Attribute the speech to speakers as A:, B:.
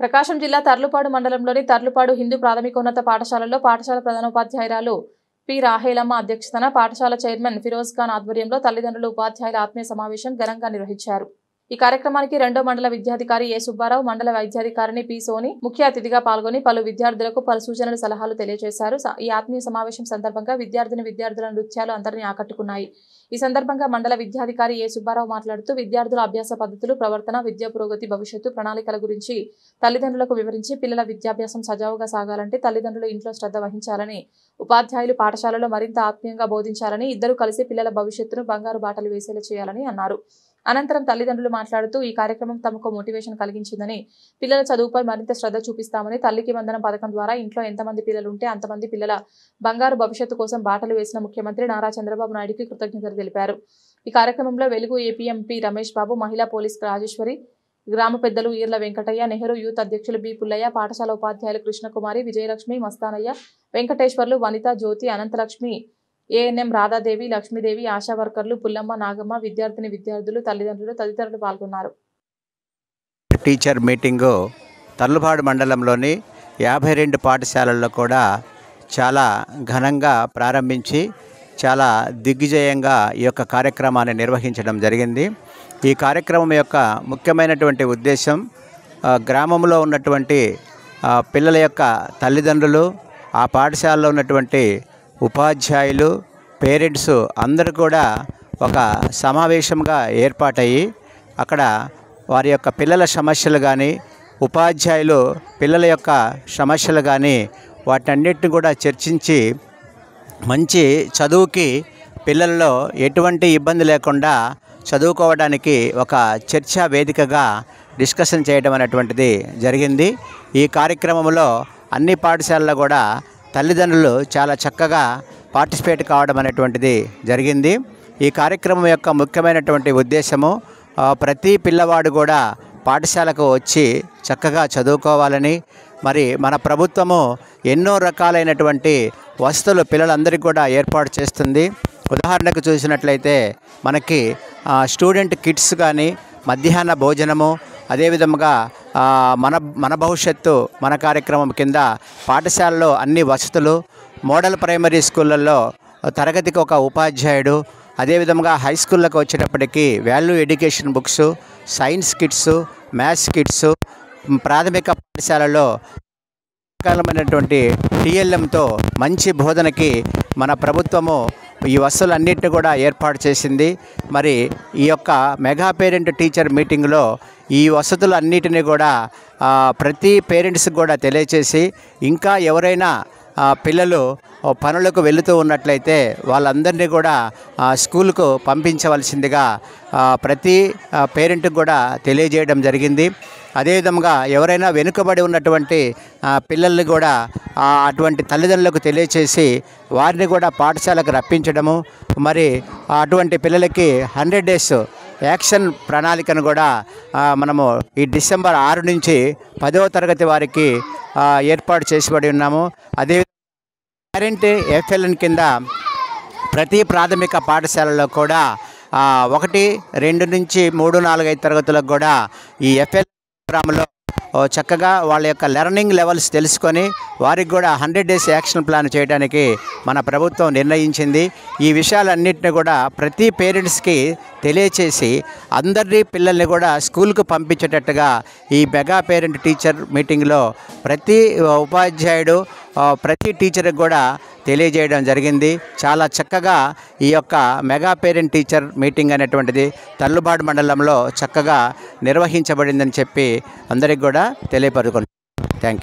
A: ప్రకాశం జిల్లా తర్లుపాడు మండలంలోని తర్లుపాడు హిందూ ప్రాథమికోన్నత పాఠశాలలో పాఠశాల ప్రధానోపాధ్యాయురాలు పి రాహేలమ్మ అధ్యక్షతన పాఠశాల చైర్మన్ ఫిరోజ్ ఖాన్ ఆధ్వర్యంలో తల్లిదండ్రులు ఉపాధ్యాయుల ఆత్మీయ సమావేశం ఘనంగా నిర్వహించారు। ఈ కార్యక్రమానికి రెండో మండల విద్యాధికారి ఏ సుబ్బారావు, మండల వైద్యాధికారిని పి సోని ముఖ్య అతిథిగా పాల్గొని పలు విద్యార్థులకు పలు సూచనలు సలహాలు తెలియజేశారు। ఈ ఆత్మీయ సమావేశం సందర్భంగా విద్యార్థుల నృత్యాలు అందరినీ ఆకట్టుకున్నాయి। ఈ సందర్భంగా మండల విద్యాధికారి ఏ సుబ్బారావు మాట్లాడుతూ విద్యార్థుల అభ్యాస పద్ధతులు, ప్రవర్తన, విద్యా పురోగతి, భవిష్యత్తు ప్రణాళికల గురించి తల్లిదండ్రులకు వివరించి పిల్లల విద్యాభ్యాసం సజావుగా సాగాలంటే తల్లిదండ్రులు ఇంట్లో శ్రద్ధ వహించాలని, ఉపాధ్యాయులు పాఠశాలలో మరింత ఆత్మీయంగా బోధించాలని, ఇద్దరు కలిసి పిల్లల భవిష్యత్తును బంగారు బాటలు వేసేలా చేయాలని అన్నారు। అనంతరం తల్లిదండ్రులు మాట్లాడుతూ ఈ కార్యక్రమం తమకు మోటివేషన్ కలిగించిందని, పిల్లల చదువుపై మరింత శ్రద్ధ చూపిస్తామని, తల్లికి వందనం పథకం ద్వారా ఇంట్లో ఎంతమంది పిల్లలు ఉంటే అంతమంది పిల్లల బంగారు భవిష్యత్తు కోసం బాటలు వేసిన ముఖ్యమంత్రి నారా చంద్రబాబు నాయుడుకి కృతజ్ఞతలు తెలిపారు। ఈ కార్యక్రమంలో వెలుగు ఏపీఎంపీ రమేష్ బాబు, మహిళా పోలీస్ రాజేశ్వరి, గ్రామ పెద్దలు ఈర్ల వెంకటయ్య, నెహ్రూ యూత్ అధ్యక్షులు బి పుల్లయ్య, పాఠశాల ఉపాధ్యాయులు కృష్ణకుమారి, విజయలక్ష్మి, మస్తానయ్య, వెంకటేశ్వర్లు, వనిత, జ్యోతి, అనంతలక్ష్మి, ఏఎన్ఎం రాధాదేవి, లక్ష్మీదేవి, ఆశా వర్కర్లు, పుల్లమ్మ, నాగమ్మ, విద్యార్థులు, తల్లిదండ్రులు తదితరులు పాల్గొన్నారు।
B: టీచర్ మీటింగు తర్లుపాడు మండలంలోని 52 పాఠశాలల్లో కూడా చాలా ఘనంగా ప్రారంభించి చాలా దిగ్విజయంగా ఈ యొక్క కార్యక్రమాన్ని నిర్వహించడం జరిగింది। ఈ కార్యక్రమం యొక్క ముఖ్యమైనటువంటి ఉద్దేశం గ్రామంలో ఉన్నటువంటి పిల్లల యొక్క తల్లిదండ్రులు, ఆ పాఠశాలలో ఉన్నటువంటి ఉపాధ్యాయులు, పేరెంట్స్ అందరూ కూడా ఒక సమావేశంగా ఏర్పాటయ్యి అక్కడ వారి యొక్క పిల్లల సమస్యలు కానీ, ఉపాధ్యాయులు పిల్లల యొక్క సమస్యలు కానీ వాటన్నిటిని కూడా చర్చించి మంచి చదువుకి పిల్లల్లో ఎటువంటి ఇబ్బంది లేకుండా చదువుకోవడానికి ఒక చర్చా వేదికగా డిస్కషన్ చేయడం అనేటువంటిది జరిగింది। ఈ కార్యక్రమంలో అన్ని పాఠశాలల్లో కూడా తల్లిదండ్రులు చాలా చక్కగా పార్టిసిపేట్ కావడం అనేటువంటిది జరిగింది। ఈ కార్యక్రమం యొక్క ముఖ్యమైనటువంటి ఉద్దేశము ప్రతి పిల్లవాడు కూడా పాఠశాలకు వచ్చి చక్కగా చదువుకోవాలని, మరి మన ప్రభుత్వము ఎన్నో రకాలైనటువంటి వసతులు పిల్లలందరికీ కూడా ఏర్పాటు చేస్తుంది। ఉదాహరణకు చూసినట్లయితే మనకి స్టూడెంట్ కిట్స్ కానీ, మధ్యాహ్న భోజనము, అదేవిధంగా మన భవిష్యత్తు మన కార్యక్రమం కింద పాఠశాలలో అన్ని వసతులు, మోడల్ ప్రైమరీ స్కూళ్ళల్లో తరగతికి ఒక ఉపాధ్యాయుడు, అదేవిధంగా హై స్కూళ్ళకు వచ్చేటప్పటికి value education books, science kits, maths kits, ప్రాథమిక పాఠశాలలో రకాలమైనటువంటి టీఎల్ఎంతో మంచి బోధనకి మన ప్రభుత్వము ఈ వసతులన్నింటినీ కూడా ఏర్పాటు చేసింది। మరి ఈ యొక్క మెగా పేరెంట్ టీచర్ మీటింగ్లో ఈ వసతులన్నిటినీ కూడా ప్రతి పేరెంట్స్కి కూడా తెలియచేసి, ఇంకా ఎవరైనా పిల్లలు పనులకు వెళుతూ ఉన్నట్లయితే వాళ్ళందరినీ కూడా స్కూల్కు పంపించవలసిందిగా ప్రతి పేరెంట్కి కూడా తెలియజేయడం జరిగింది। అదేవిధంగా ఎవరైనా వెనుకబడి ఉన్నటువంటి పిల్లల్ని కూడా అటువంటి తల్లిదండ్రులకు తెలియచేసి వారిని కూడా పాఠశాలకు రప్పించడము, మరి అటువంటి పిల్లలకి 100 days యాక్షన్ ప్రణాళికను కూడా మనము ఈ డిసెంబర్ 6 నుంచి 10వ తరగతి వారికి ఏర్పాటు చేసిబడి ఉన్నాము। అదే పేరెంట్ ఎఫ్ఎల్ఎన్ కింద ప్రతి ప్రాథమిక పాఠశాలలో కూడా 1, 2 నుంచి 3, 4, 5 తరగతులకు కూడా ఈ ఎఫ్ఎల్ ప్రోగ్రాంలో చక్కగా వాళ్ళ యొక్క లెర్నింగ్ లెవెల్స్ తెలుసుకొని వారికి కూడా 100 days యాక్షన్ ప్లాన్ చేయడానికి మన ప్రభుత్వం నిర్ణయించింది। ఈ విషయాలన్నింటినీ కూడా ప్రతి పేరెంట్స్కి తెలియచేసి అందరి పిల్లల్ని కూడా స్కూల్కు పంపించేటట్టుగా ఈ మెగా పేరెంట్ టీచర్ మీటింగ్లో ప్రతి ఉపాధ్యాయుడు, ప్రతి టీచర్కి కూడా తెలియజేయడం జరిగింది। చాలా చక్కగా ఈ యొక్క మెగా పేరెంట్ టీచర్ మీటింగ్ అనేటువంటిది తర్లుపాడు మండలంలో చక్కగా నిర్వహించబడిందని చెప్పి అందరికి కూడా తెలియపరుచుకుంటున్నాను। Thank you.